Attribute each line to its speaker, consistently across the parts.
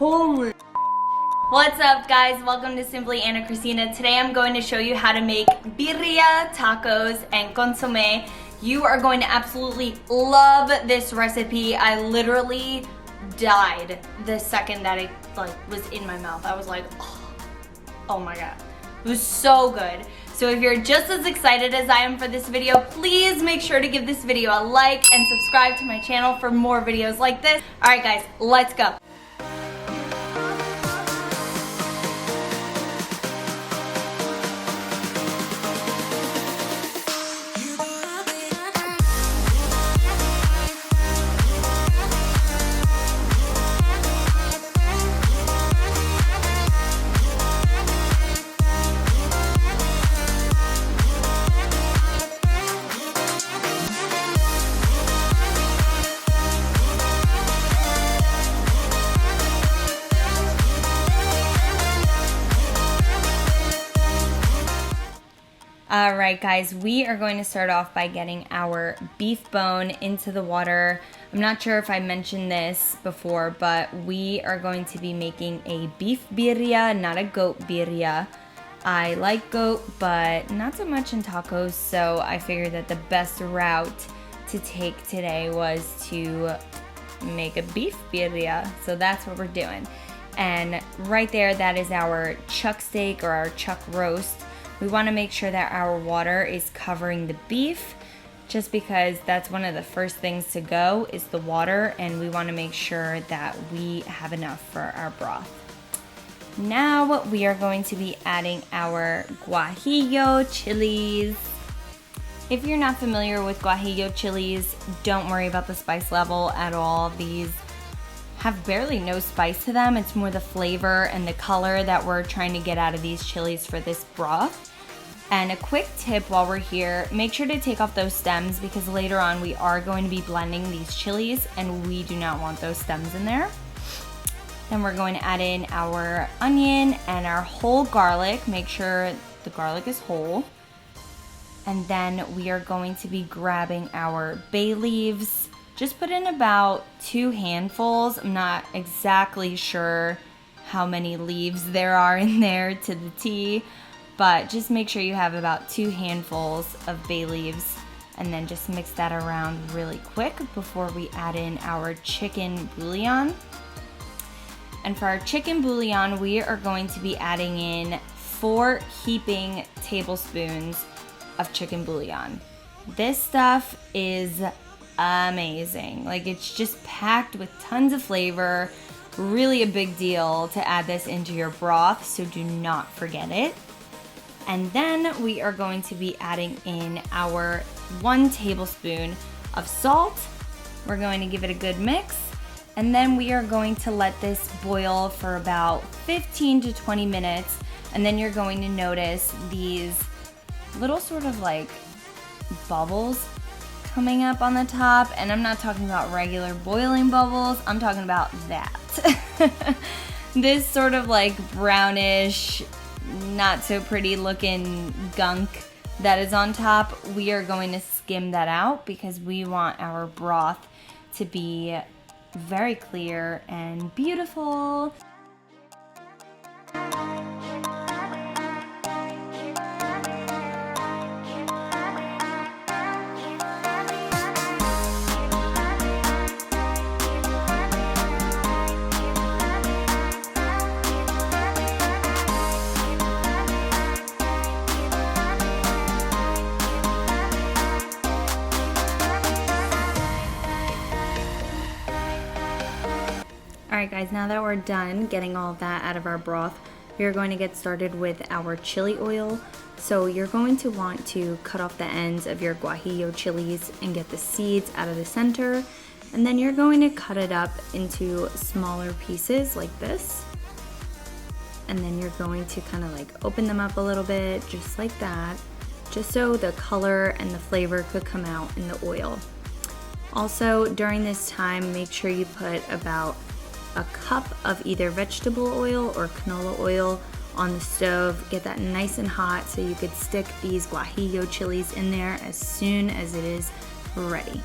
Speaker 1: Holy. What's up, guys? Welcome to Simply Ana Cristina. Today I'm going to show you how to make birria, tacos, and consommé. You are going to absolutely love this recipe. I literally died the second that it was in my mouth. I was like, oh my god. It was so good. So if you're just as excited as I am for this video, please make sure to give this video a like and subscribe to my channel for more videos like this. All right, guys, let's go. Alright guys, we are going to start off by getting our beef bone into the water. I'm not sure if I mentioned this before, but we are going to be making a beef birria, not a goat birria. I like goat, but not so much in tacos, so I figured that the best route to take today was to make a beef birria. So that's what we're doing. And right there, that is our chuck steak or our chuck roast. We want to make sure that our water is covering the beef, just because that's one of the first things to go is the water, and we want to make sure that we have enough for our broth. Now we are going to be adding our guajillo chilies. If you're not familiar with guajillo chilies, don't worry about the spice level at all. These have barely no spice to them. It's more the flavor and the color that we're trying to get out of these chilies for this broth. And a quick tip while we're here, make sure to take off those stems, because later on we are going to be blending these chilies and we do not want those stems in there. Then we're going to add in our onion and our whole garlic. Make sure the garlic is whole. And then we are going to be grabbing our bay leaves. Just put in about 2 handfuls. I'm not exactly sure how many leaves there are in there to the T, but just make sure you have about 2 handfuls of bay leaves, and then just mix that around really quick before we add in our chicken bouillon. And for our chicken bouillon, we are going to be adding in 4 heaping tablespoons of chicken bouillon. This stuff is amazing. Like, it's just packed with tons of flavor. Really a big deal to add this into your broth, so do not forget it. And then we are going to be adding in our 1 tablespoon of salt. We're going to give it a good mix, and then we are going to let this boil for about 15 to 20 minutes, and then you're going to notice these little sort of like bubbles coming up on the top. And I'm not talking about regular boiling bubbles, I'm talking about that. This sort of like brownish, not so pretty looking gunk that is on top, we are going to skim that out because we want our broth to be very clear and beautiful. Alright guys, now that we're done getting all of that out of our broth, we are going to get started with our chili oil. So you're going to want to cut off the ends of your guajillo chilies and get the seeds out of the center. And then you're going to cut it up into smaller pieces like this. And then you're going to kind of like open them up a little bit, just like that, just so the color and the flavor could come out in the oil. Also, during this time, make sure you put about a cup of either vegetable oil or canola oil on the stove. Get that nice and hot so you could stick these guajillo chilies in there as soon as it is ready.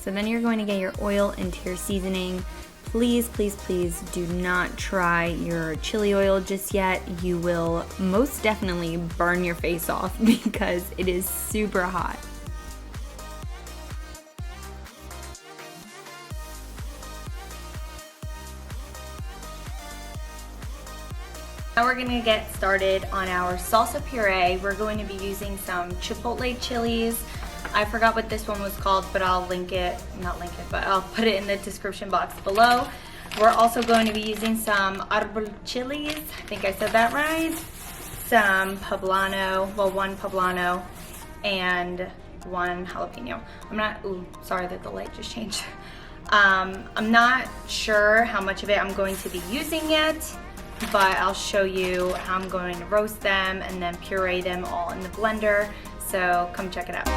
Speaker 1: so then you're going to get your oil into your seasoning. Please, please, please do not try your chili oil just yet. You will most definitely burn your face off because it is super hot. Now we're gonna get started on our salsa puree. We're going to be using some chipotle chilies. I forgot what this one was called, but I'll link it, not link it, but I'll put it in the description box below. We're also going to be using some arbol chilies, I think I said that right. Some poblano, well, one poblano and one jalapeno. Sorry that the light just changed. I'm not sure how much of it I'm going to be using yet, but I'll show you how I'm going to roast them and then puree them all in the blender. So come check it out.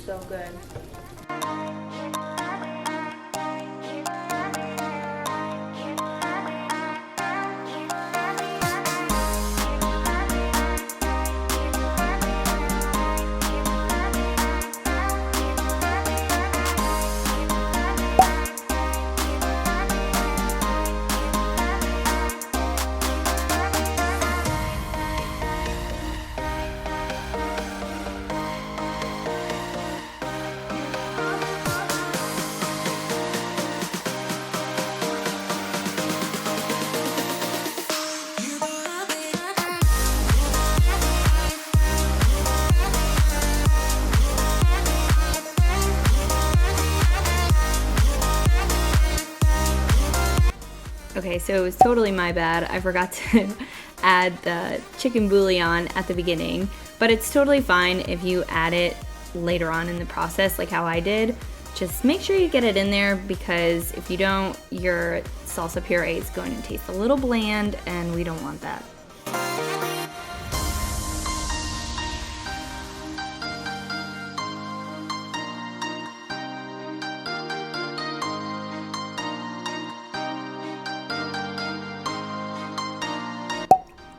Speaker 1: So good. Okay, so it was totally my bad. I forgot to add the chicken bouillon at the beginning, but it's totally fine if you add it later on in the process like how I did. Just make sure you get it in there because if you don't, your salsa puree is going to taste a little bland and we don't want that.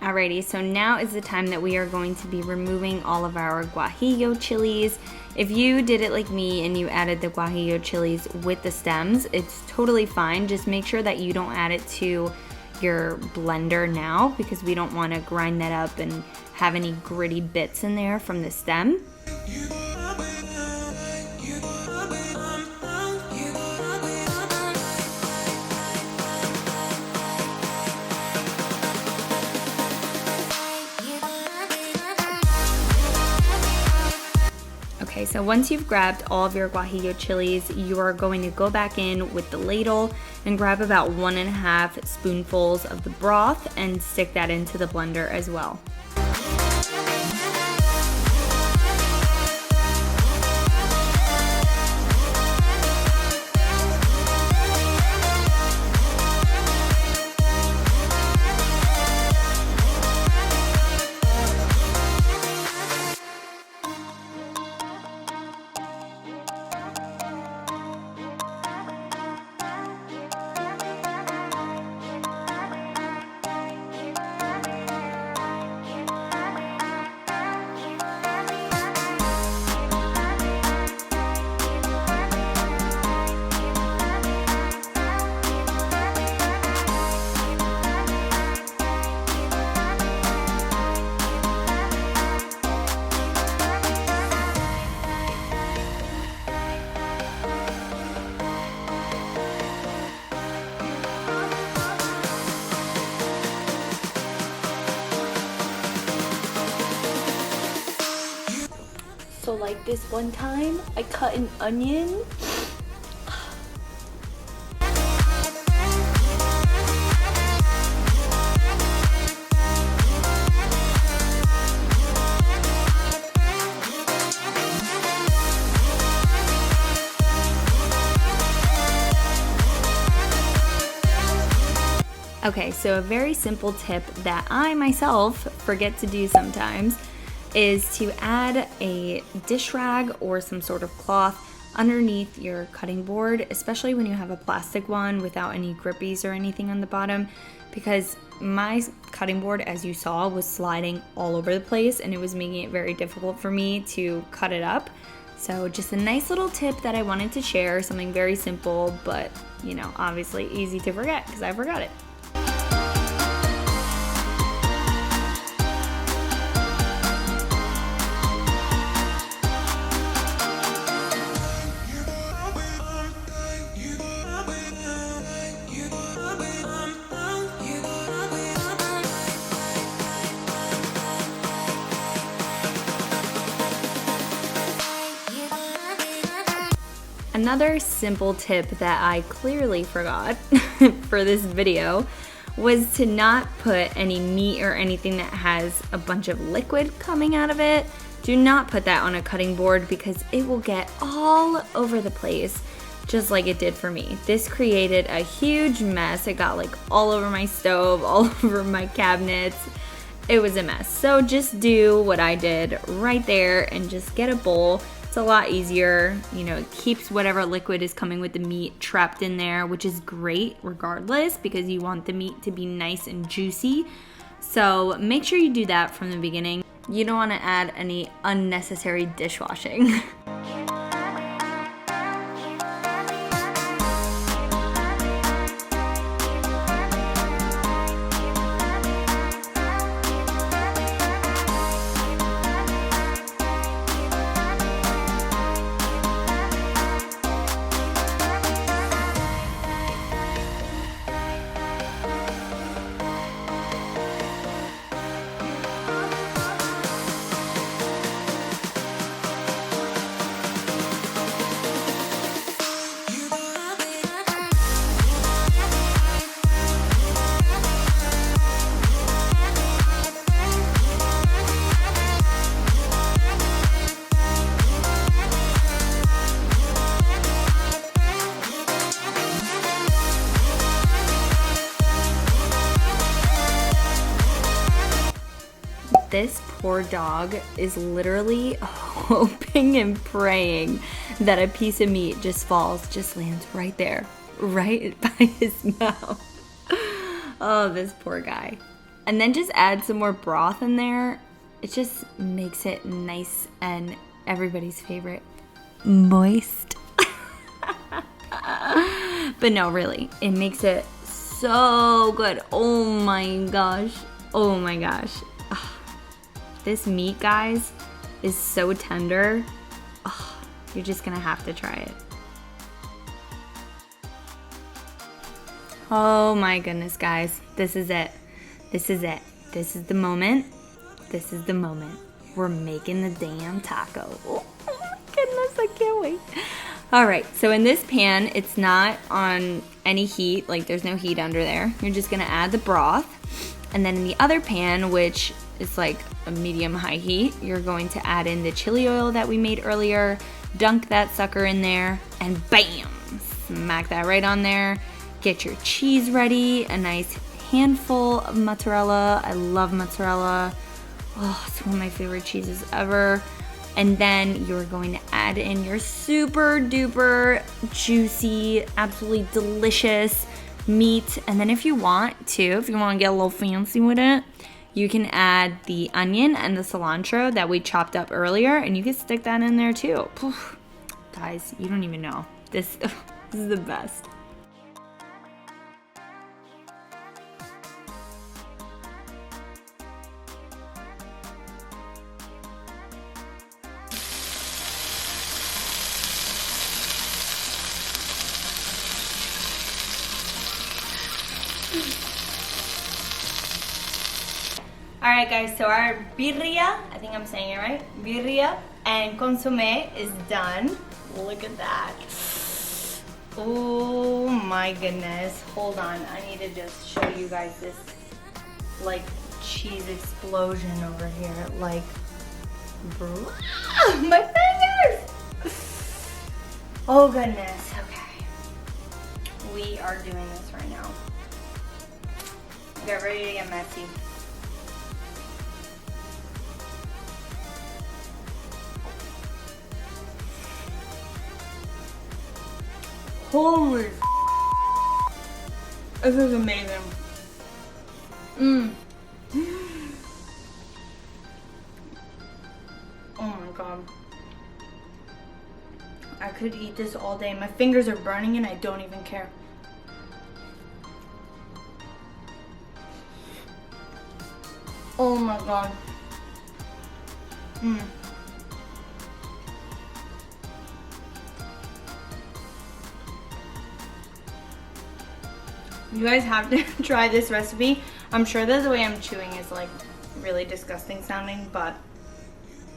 Speaker 1: Alrighty, so now is the time that we are going to be removing all of our guajillo chilies. If you did it like me and you added the guajillo chilies with the stems, it's totally fine. Just make sure that you don't add it to your blender now because we don't want to grind that up and have any gritty bits in there from the stem. Okay, so once you've grabbed all of your guajillo chilies, you are going to go back in with the ladle and grab about 1.5 spoonfuls of the broth and stick that into the blender as well. So like this one time, I cut an onion. Okay, so a very simple tip that I myself forget to do sometimes is to add a dish rag or some sort of cloth underneath your cutting board, especially when you have a plastic one without any grippies or anything on the bottom, because my cutting board, as you saw, was sliding all over the place and it was making it very difficult for me to cut it up. So just a nice little tip that I wanted to share, something very simple, but you know, obviously easy to forget because I forgot it. Another simple tip that I clearly forgot for this video was to not put any meat or anything that has a bunch of liquid coming out of it. Do not put that on a cutting board because it will get all over the place, just like it did for me. This created a huge mess. It got like all over my stove, all over my cabinets. It was a mess. So just do what I did right there and just get a bowl. It's a lot easier, you know, it keeps whatever liquid is coming with the meat trapped in there, which is great regardless because you want the meat to be nice and juicy. So make sure you do that from the beginning. You don't want to add any unnecessary dishwashing. This poor dog is literally hoping and praying that a piece of meat just lands right there, right by his mouth. Oh, this poor guy. And then just add some more broth in there. It just makes it nice and everybody's favorite, moist. But no, really, it makes it so good. Oh my gosh. Oh my gosh. This meat, guys, is so tender. Oh, you're just gonna have to try it. Oh my goodness, guys. This is it. This is it. This is the moment. This is the moment. We're making the damn taco. Oh my wait. All right, so in this pan, it's not on any heat, like there's no heat under there. You're just gonna add the broth. And then in the other pan, which is like a medium-high heat, you're going to add in the chili oil that we made earlier, dunk that sucker in there, and bam, smack that right on there. Get your cheese ready, a nice handful of mozzarella. I love mozzarella. Oh, it's one of my favorite cheeses ever. And then you're going to add in your super duper juicy, absolutely delicious meat. And then if you want to get a little fancy with it, you can add the onion and the cilantro that we chopped up earlier, and you can stick that in there too. Poof. Guys, you don't even know. This is the best. Alright guys, so our birria, I think I'm saying it right, birria and consommé is done. Look at that. Oh my goodness. Hold on, I need to just show you guys this like cheese explosion over here. Like, my fingers! Oh goodness, okay. We are doing this right now. Get ready to get messy. Holy, this is amazing. Oh my god. I could eat this all day. My fingers are burning and I don't even care. Oh my god. You guys have to try this recipe. I'm sure that the way I'm chewing is like really disgusting sounding, but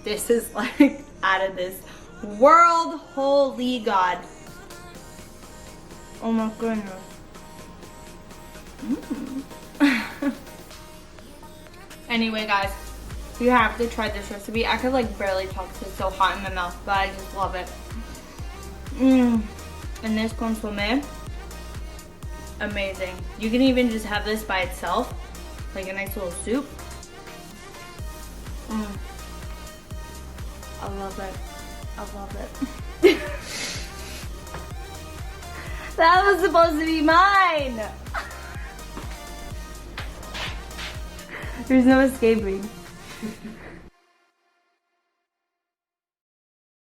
Speaker 1: this is like out of this world. Holy God. Oh my goodness. Anyway guys, you have to try this recipe. I could like barely talk because it's so hot in my mouth, but I just love it. And this consommé, amazing. You can even just have this by itself, like a nice little soup. I love it. I love it. That was supposed to be mine. There's no escaping.